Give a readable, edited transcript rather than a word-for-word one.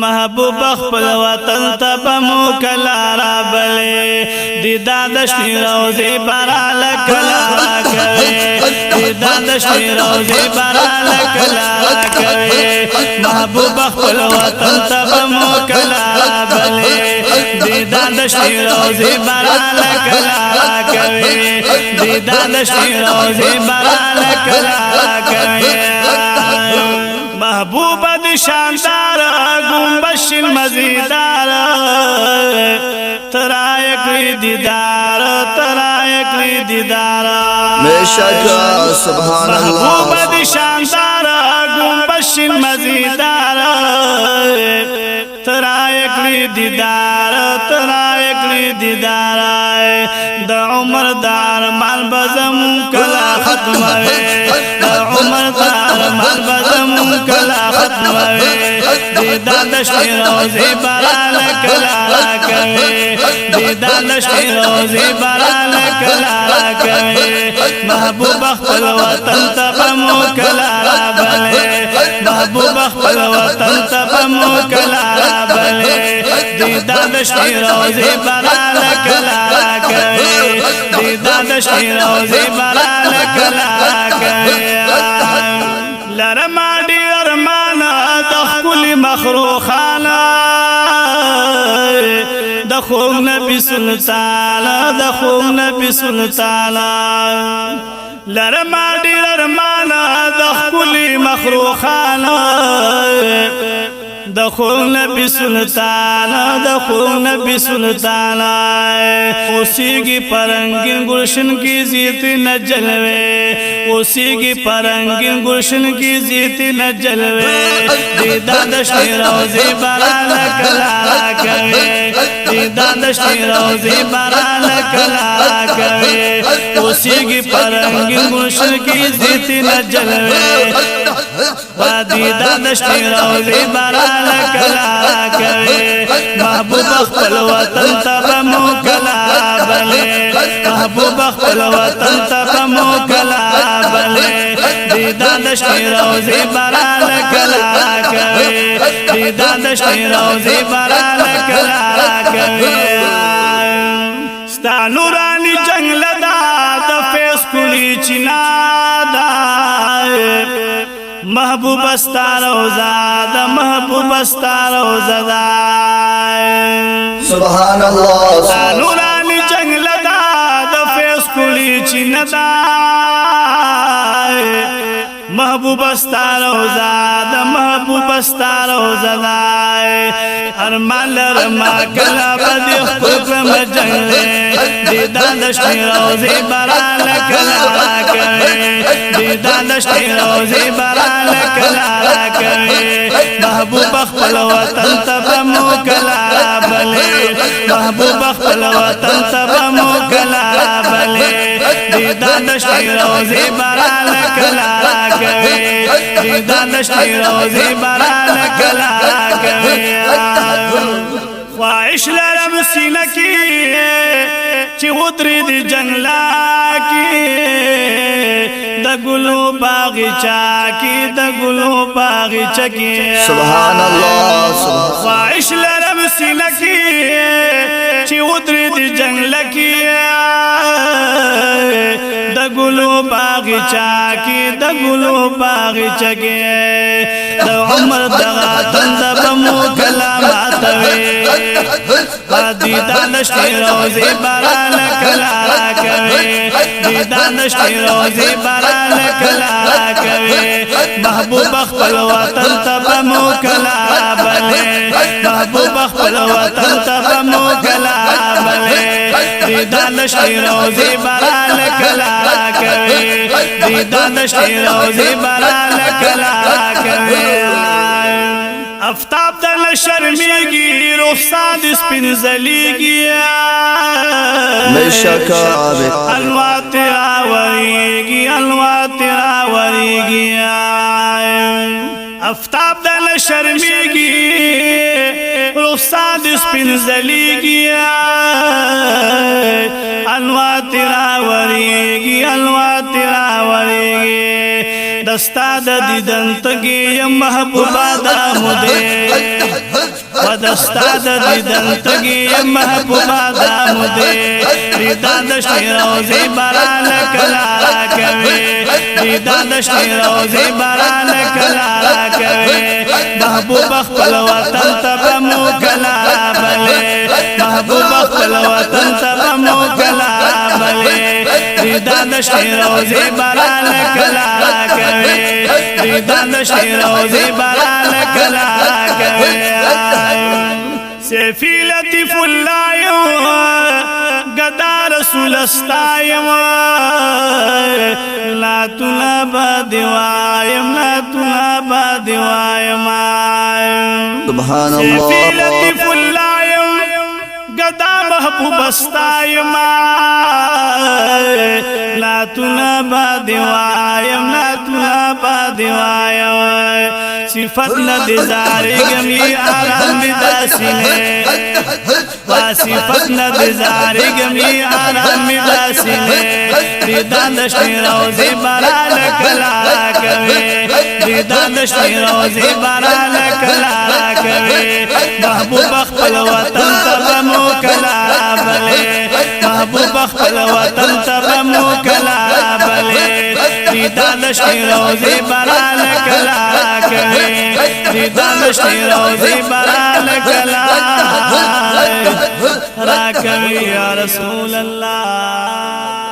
محبوب خپل وطن ته بمو کلا را بلې دیدا د شنی روزي برال کلا کوي دیدا د شنی روزي برال کلا کوي محبوب خپل وطن ته بمو کلا را بلې دیدا د شنی روزي برال کلا کوي دیدا د شنی روزي برال کلا کوي محبوب د شاندار گنبش مزیدار ترائق دیدار ترائق دیدار بیشکا سبحان اللہ محبوب د شاندار گنبش مزیدار ترائق دیدار ترائق دیدار د عمر دار مال بزم کلا ختم د عمر دار مال بزم کلا ختم دیدا د شنی روزي برال کلا کوي دیدا د شنی روزي برال کلا کوي محبوب خپل وطن ته بمو کلا بلې محبوب خپل وطن ته بمو کلا بلې دیدا د شنی روزي برال کلا کوي دیدا د شنی روزي برال کلا کوي لرما ډیر ارمانه د خپل مخروخانه د خوږ نبی سلطان د خوږ نبی سلطان لرما ډیر ارمانه د خپل مخروخانه د خوږ نبی سلطان د خوږ نبی سلطان اوسېږي پرنګین گلشن کی زیت نه جلوه اوسېږي پرنګین گلشن کی زیت نه جلوه دیدا د شنی روزي برال کلا کوي دیدا د شنی روزي برال کلا کوي اوسېږي پرنګین گلشن کی زیت نه جلوه دیدا د شنی روزي برال کلا کوي محبوب خپل وطن ته بمو کلا بلې محبوب خپل وطن ته بمو کلا بلې دیدا د شنی روزي برال کلا کوي دیدا د شنی روزي برال کلا کوي ستا نورانی جنگل دا د فیس کلی چنا دا محبوب استار روزاد محبوب استار روزاد سبحان اللہ نورانی جنگل دا د فیس کلی چیندا محبوب استار روزاد محبوب استار روزاد ارمان لرما کلا بدی حکم جنگل دیدا د شنی روزي برال کلا کوي دیدا د شنی روزي برال کلا کوي محبوب خپل وطن ته بمو کلا بلې محبوب خپل وطن ته بمو کلا بلې دیدا د شنی روزي برال کلا کوي دیدا د شنی روزي برال کلا کوي خواهش لرم سینه کې چې ودرې د جنگلا کې د ګلو باغچا کې د ګلو باغچا کې سبحان اللہ خواهش لرم سینه کې چې ودرې د جنگلا کې د ګلو باغچا کې د ګلو باغچا کې د عمر دغه تند بمو کلمات وي دیدا د شنی روزي برال کلا کوي دیدا د شنی روزي برال کلا کوي محبوب خپل وطن ته بمو کلا بلې محبوب خپل وطن ته بمو کلا بلې دیدا د شنی روزي برال کلا کوي دیدا د شنی روزي برال کلا کوي افتاب در شرمیگی رخصاد سپین زلیگی بیشکا الوا تیرا وریگی الوا تیرا وریگی افتاب در شرمیگی رخصاد سپین زلیگی الوا تیرا وریگی الوا تیرا وریگی د دستا د دیدن تگی محبوبا دامده ودستا د دیدن تگی محبوبا دامده دیدا دشتی روزی بران کلارا کوي دیدا دشتی روزی بران کلارا کوي محبوب خپل وطن تبمو کلارا بلے محبوب خپل وطن تبمو کلارا بلے دیدا دشتی روزی بران کلارا کوي دیدا دشتی روزی بران کلارا کوي سیفی لطیف اللہ گدا رسول استایم لا تلا بدوایم لا تلا بدوایم سبحان سیفی لطیف الله اللہ گدا محبوب استایم لا تلا بدوایم لا تلا بدوایم صفت ند زاری گمی آرام بداسینے صفت ند زاری گمی آرام بداسینے دیدا دشتی روزی بران کلارا کوي دیدا دشتی روزی بران کلارا کوي محبوب خپل وطن تبمو کلارا بلے محبوب خپل وطن تبمو کلارا بلے دیدا دشتی روزی بران کلارا کوي دیدا دشتی روزی بران کلارا کوي یا رسول اللہ